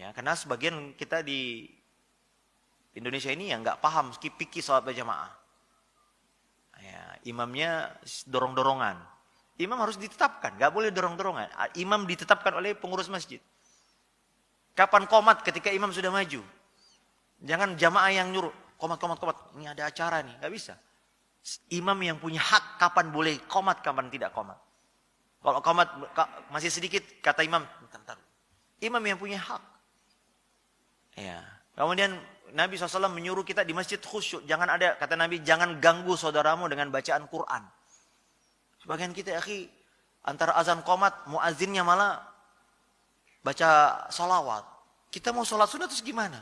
Ya, karena sebagian kita di Indonesia ini yang nggak paham fikih sholat berjamaah. Ya, imamnya dorong-dorongan. Imam harus ditetapkan, nggak boleh dorong-dorongan. Imam ditetapkan oleh pengurus masjid. Kapan qomat? Ketika imam sudah maju. Jangan jamaah yang nyuruh, qomat. Ini ada acara nih, nggak bisa. Imam yang punya hak kapan boleh qomat, kapan tidak qomat. Kalau qomat masih sedikit, kata imam, bentar. Imam yang punya hak. Ya. Kemudian Nabi SAW menyuruh kita di masjid khusyuk. Jangan ada, kata Nabi, jangan ganggu saudaramu dengan bacaan Quran. Sebagian kita, akhi, antara azan qomat, muazzinnya malah baca salawat. Kita mau sholat sunat terus gimana?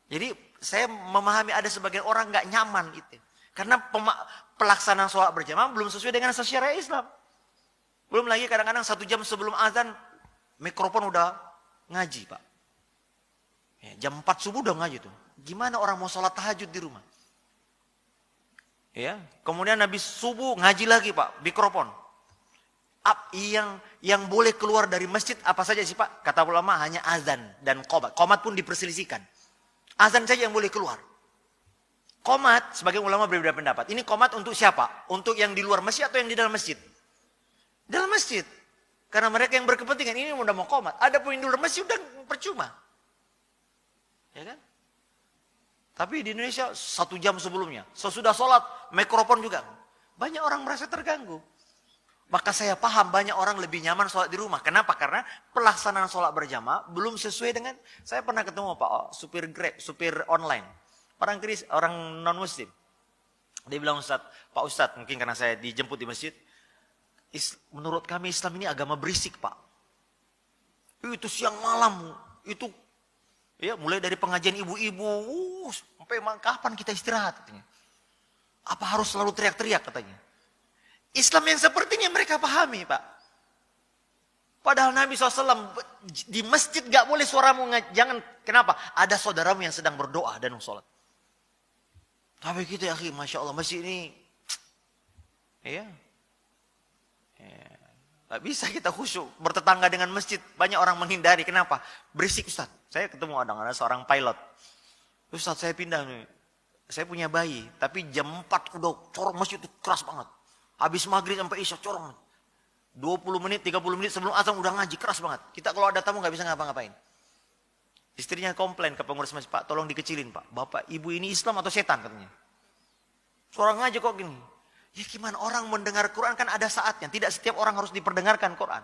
Jadi saya memahami ada sebagian orang nggak nyaman itu. Karena pelaksanaan sholat berjamaah belum sesuai dengan syariat Islam. Belum lagi kadang-kadang 1 jam sebelum azan, mikrofon udah ngaji, Pak. Ya, jam 4 subuh udah ngaji tuh. Gimana orang mau sholat tahajud di rumah? Ya, kemudian habis subuh ngaji lagi, Pak, mikrofon. Yang boleh keluar dari masjid apa saja sih, Pak? Kata ulama hanya azan dan qomat. Qomat pun diperselisihkan. Azan saja yang boleh keluar. Qomat, sebagian ulama berbeda pendapat. Ini qomat untuk siapa? Untuk yang di luar masjid atau yang di dalam masjid? Dalam masjid. Karena mereka yang berkepentingan ini udah mau qomat. Ada pun yang di luar masjid udah percuma. Ya kan? Tapi di Indonesia 1 jam sebelumnya. Sesudah sholat, mikrofon juga. Banyak orang merasa terganggu. Maka saya paham banyak orang lebih nyaman sholat di rumah. Kenapa? Karena pelaksanaan sholat berjamaah belum sesuai dengan... Saya pernah ketemu Pak supir Grab, supir online. Orang non-muslim. Dia bilang, Pak Ustadz, mungkin karena saya dijemput di masjid. Menurut kami Islam ini agama berisik, Pak. Itu siang malam. Itu ya mulai dari pengajian ibu-ibu. Sampai kapan kita istirahat katanya. Apa harus selalu teriak-teriak katanya. Islam yang sepertinya mereka pahami, Pak. Padahal Nabi SAW di masjid gak boleh suaramu jangan. Kenapa? Ada saudaramu yang sedang berdoa dan sholat. Tapi kita, akhi, Masya Allah, masjid ini ya, gak bisa kita khusyuk. Bertetangga dengan masjid, banyak orang menghindari. Kenapa? Berisik, Ustaz. Saya ketemu ada seorang pilot. Ustaz, saya pindah nih. Saya punya bayi, tapi jam 4 udah corong masjid itu keras banget. Habis maghrib sampai isya corong. 20 menit, 30 menit sebelum azan udah ngaji, keras banget. Kita kalau ada tamu gak bisa ngapa-ngapain. Istrinya komplain ke pengurus masjid, Pak, tolong dikecilin, Pak. Bapak, ibu ini Islam atau setan katanya. Suara ngaji kok gini. Ya gimana orang mendengar Quran kan ada saatnya. Tidak setiap orang harus diperdengarkan Quran.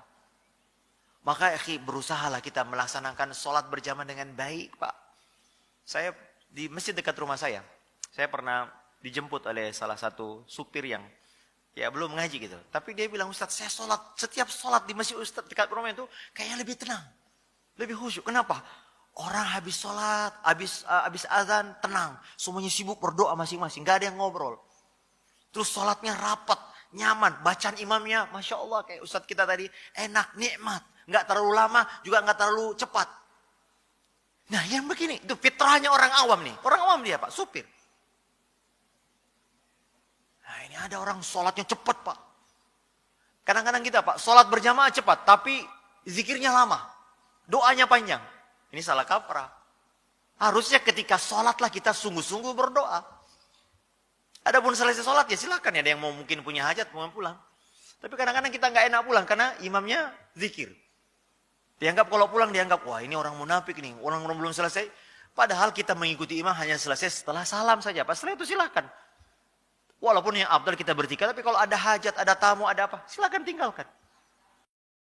Maka berusahalah kita melaksanakan sholat berjamaah dengan baik, Pak. Saya di masjid dekat rumah saya pernah dijemput oleh salah satu supir yang ya belum ngaji gitu. Tapi dia bilang, Ustaz, saya setiap sholat di masjid Ustaz dekat rumah itu kayaknya lebih tenang. Lebih khusyuk. Kenapa? Orang habis sholat, habis azan, tenang. Semuanya sibuk berdoa masing-masing. Gak ada yang ngobrol. Terus sholatnya rapat, nyaman. Bacaan imamnya, Masya Allah, kayak Ustaz kita tadi, enak, nikmat. Gak terlalu lama, juga gak terlalu cepat. Nah yang begini, itu fitrahnya orang awam nih. Orang awam dia, Pak, supir. Nah ini ada orang sholatnya cepat, Pak. Kadang-kadang kita, Pak, sholat berjamaah cepat, tapi zikirnya lama. Doanya panjang. Ini salah kaprah. Harusnya ketika sholatlah kita sungguh-sungguh berdoa. Adapun selesai sholat ya silakan ya, ada yang mau mungkin punya hajat mau pulang. Tapi kadang-kadang kita nggak enak pulang karena imamnya zikir. Dianggap kalau pulang dianggap, wah ini orang munafik nih, orang belum selesai. Padahal kita mengikuti imam hanya selesai setelah salam saja. Pas setelah itu silakan. Walaupun yang afdal kita berzikir, tapi kalau ada hajat, ada tamu, ada apa, silakan tinggalkan.